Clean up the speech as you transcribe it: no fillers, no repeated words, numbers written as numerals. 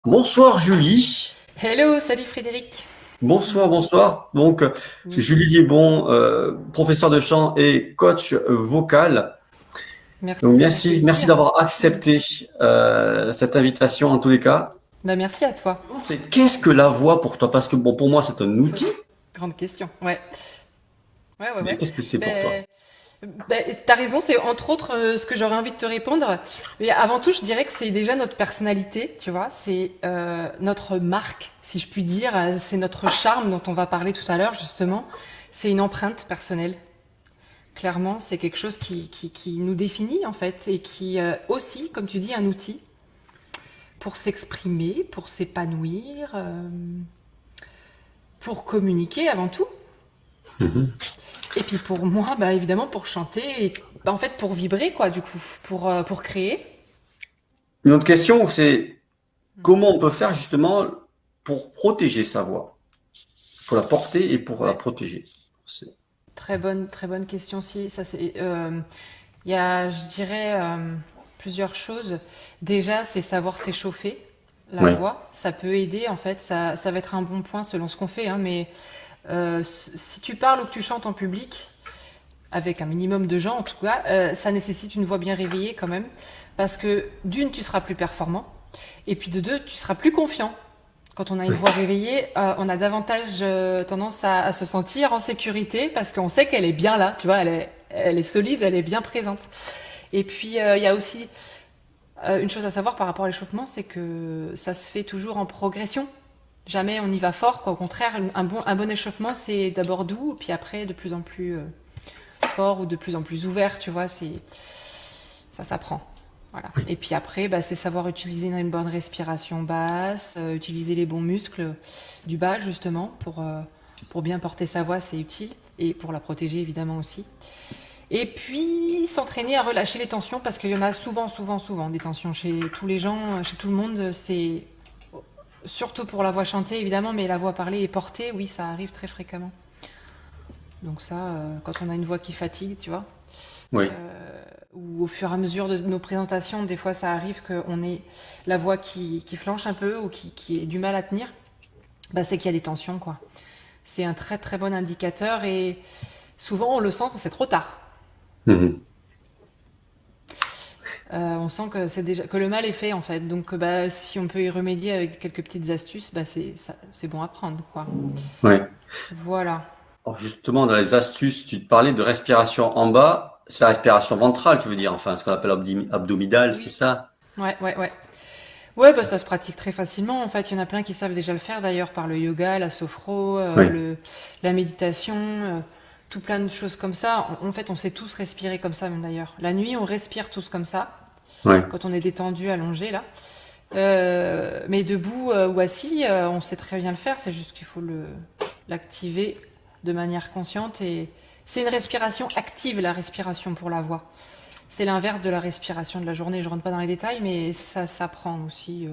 Bonsoir Julie. Hello, salut Frédéric. Bonsoir, bonsoir. Donc, Oui, Julie Liebon, professeur de chant et coach vocal. Donc, merci, avec merci plaisir. d'avoir Mm. accepté cette invitation en tous les cas. Bah merci à toi. Qu'est-ce que la voix pour toi? Parce que bon, pour moi, c'est un Ça, outil, c'est grande question. Ouais, ouais, ouais, mais ouais. qu'est-ce que c'est pour toi? Ben, t'as raison, c'est entre autres ce que j'aurais envie de te répondre. Mais avant tout, je dirais que c'est déjà notre personnalité, tu vois. C'est notre marque, si je puis dire. C'est notre charme dont on va parler tout à l'heure, justement. C'est une empreinte personnelle. Clairement, c'est quelque chose qui nous définit, en fait, et qui aussi, comme tu dis, un outil pour s'exprimer, pour s'épanouir, pour communiquer avant tout. Mhm. Et puis pour moi, bah, évidemment, pour chanter, et bah, en fait pour vibrer, quoi, du coup, pour créer. Une autre question, c'est comment on peut faire justement pour protéger sa voix, pour la porter et pour la Ouais, protéger. très bonne question aussi. Ça, c'est, il y a, je dirais, plusieurs choses. Déjà, c'est savoir s'échauffer. La Oui. voix, ça peut aider, en fait, ça va être un bon point selon ce qu'on fait, hein, mais si tu parles ou que tu chantes en public, avec un minimum de gens en tout cas, ça nécessite une voix bien réveillée quand même, parce que d'une, tu seras plus performant, et puis de deux, tu seras plus confiant. Quand on a une voix réveillée, on a davantage tendance à se sentir en sécurité, parce qu'on sait qu'elle est bien là, tu vois, elle est solide, elle est bien présente. Et puis, il y a aussi une chose à savoir par rapport à l'échauffement, c'est que ça se fait toujours en progression. Jamais on y va fort, quoi. Au contraire, un bon échauffement, c'est d'abord doux, puis après de plus en plus fort ou de plus en plus ouvert, tu vois, ça s'apprend. Voilà. Et puis après, bah, c'est savoir utiliser une bonne respiration basse, utiliser les bons muscles du bas justement pour bien porter sa voix, c'est utile. Et pour la protéger évidemment aussi. Et puis s'entraîner à relâcher les tensions parce qu'il y en a souvent des tensions chez tous les gens, chez tout le monde. C'est surtout pour la voix chantée évidemment, mais la voix parlée et portée, oui, ça arrive très fréquemment. Donc ça, quand on a une voix qui fatigue, tu vois, Oui. ou au fur et à mesure de nos présentations, des fois ça arrive qu'on ait la voix qui flanche un peu ou qui ait du mal à tenir, bah, c'est qu'il y a des tensions, quoi. C'est un très bon indicateur et souvent on le sent quand c'est trop tard. Mhm. On sent que c'est déjà que le mal est fait en fait. Donc bah, si on peut y remédier avec quelques petites astuces, bah, c'est bon à prendre, quoi. Oui. Voilà. Alors justement, dans les astuces, tu te parlais de respiration en bas. C'est la respiration ventrale, tu veux dire, enfin, ce qu'on appelle abdominale, c'est Oui. ça? Ouais. Ouais, bah ça se pratique très facilement. En fait, il y en a plein qui savent déjà le faire d'ailleurs par le yoga, la sophro, Oui, la méditation, tout plein de choses comme ça. En fait, on sait tous respirer comme ça même d'ailleurs. La nuit, on respire tous comme ça oui, quand on est détendu, allongé là. Mais debout ou assis, on sait très bien le faire. C'est juste qu'il faut l'activer de manière consciente et c'est une respiration active, la respiration pour la voix. C'est l'inverse de la respiration de la journée. Je rentre pas dans les détails, mais ça s'apprend aussi.